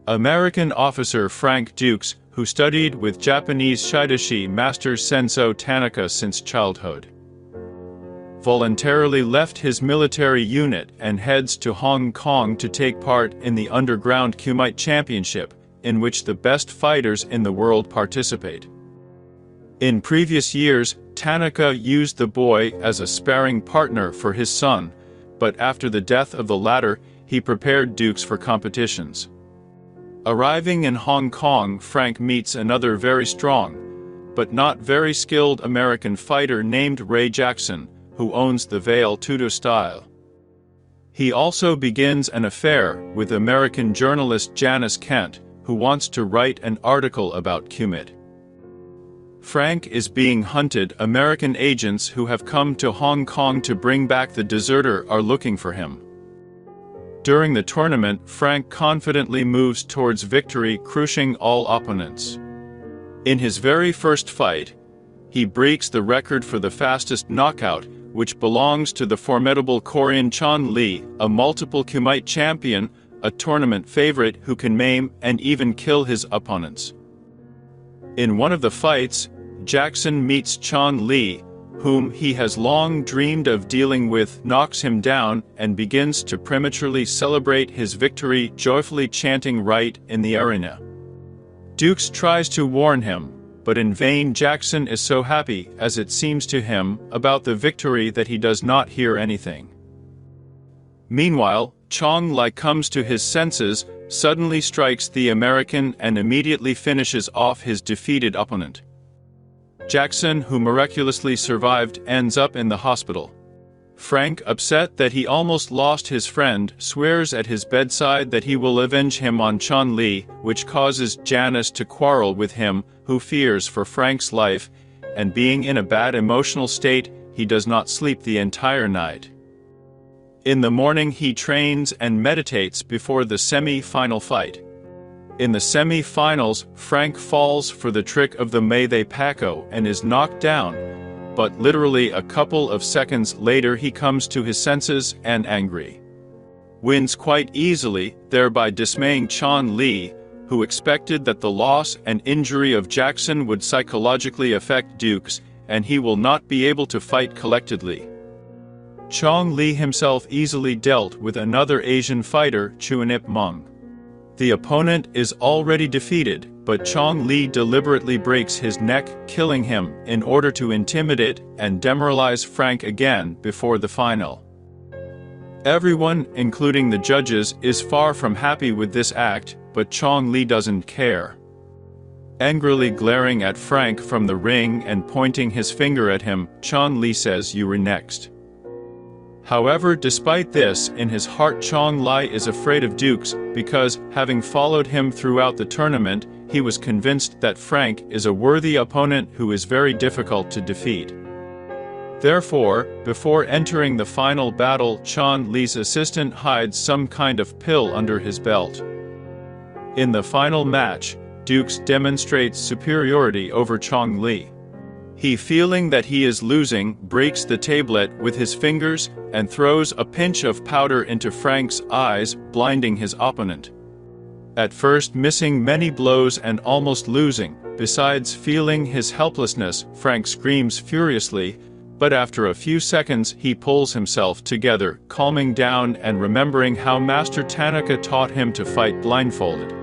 American officer Frank Dukes, who studied with Japanese Shidashi master Senso Tanaka since childhood, voluntarily left his military unit and heads to Hong Kong to take part in the underground Kumite Championship, in which the best fighters in the world participate. In previous years, Tanaka used the boy as a sparring partner for his son, but after the death of the latter, he prepared Dukes for competitions. Arriving in Hong Kong, Frank meets another very strong, but not very skilled American fighter named Ray Jackson, who owns the Vale Tudo style. He also begins an affair with American journalist Janice Kent, who wants to write an article about Kumite. Frank is being hunted. American agents who have come to Hong Kong to bring back the deserter are looking for him. During the tournament, Frank confidently moves towards victory, crushing all opponents. In his very first fight, he breaks the record for the fastest knockout, which belongs to the formidable Korean Chon Lee, a multiple Kumite champion, a tournament favorite who can maim and even kill his opponents. In one of the fights, Jackson meets Chon Lee, whom he has long dreamed of dealing with, knocks him down, and begins to prematurely celebrate his victory, joyfully chanting right in the arena. Dukes tries to warn him, but in vain. Jackson is so happy, as it seems to him, about the victory that he does not hear anything. Meanwhile, Chong Lai comes to his senses, suddenly strikes the American and immediately finishes off his defeated opponent. Jackson, who miraculously survived, ends up in the hospital. Frank, upset that he almost lost his friend, swears at his bedside that he will avenge him on Chon Li, which causes Janice to quarrel with him, who fears for Frank's life, and being in a bad emotional state, he does not sleep the entire night. In the morning he trains and meditates before the semi-final fight. In the semi-finals, Frank falls for the trick of the Meitei Pako and is knocked down, but literally a couple of seconds later he comes to his senses and, angry, wins quite easily, thereby dismaying Chon Li, who expected that the loss and injury of Jackson would psychologically affect Dukes, and he will not be able to fight collectedly. Chong Li himself easily dealt with another Asian fighter, Chuanip Meng. The opponent is already defeated, but Chong Li deliberately breaks his neck, killing him, in order to intimidate and demoralize Frank again before the final. Everyone, including the judges, is far from happy with this act, but Chong Li doesn't care. Angrily glaring at Frank from the ring and pointing his finger at him, Chong Li says, "You were next." However, despite this, in his heart Chong Li is afraid of Dukes, because, having followed him throughout the tournament, he was convinced that Frank is a worthy opponent who is very difficult to defeat. Therefore, before entering the final battle, Chong Li's assistant hides some kind of pill under his belt. In the final match, Dukes demonstrates superiority over Chong Li. He, feeling that he is losing, breaks the tablet with his fingers and throws a pinch of powder into Frank's eyes, blinding his opponent. At first missing many blows and almost losing, besides feeling his helplessness, Frank screams furiously, but after a few seconds he pulls himself together, calming down and remembering how Master Tanaka taught him to fight blindfolded.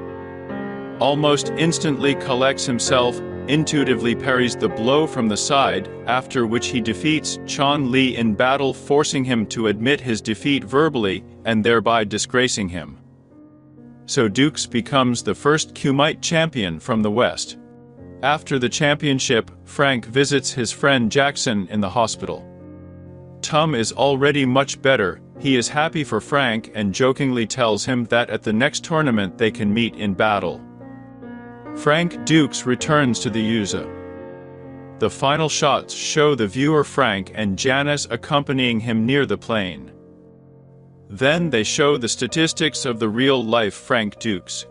Almost instantly collects himself, intuitively parries the blow from the side, after which he defeats Chong Li in battle, forcing him to admit his defeat verbally, and thereby disgracing him. So Dukes becomes the first Kumite champion from the West. After the championship, Frank visits his friend Jackson in the hospital. Tum is already much better. He is happy for Frank and jokingly tells him that at the next tournament they can meet in battle. Frank Dukes returns to the Yuza. The final shots show the viewer Frank and Janice accompanying him near the plane. Then they show the statistics of the real-life Frank Dukes.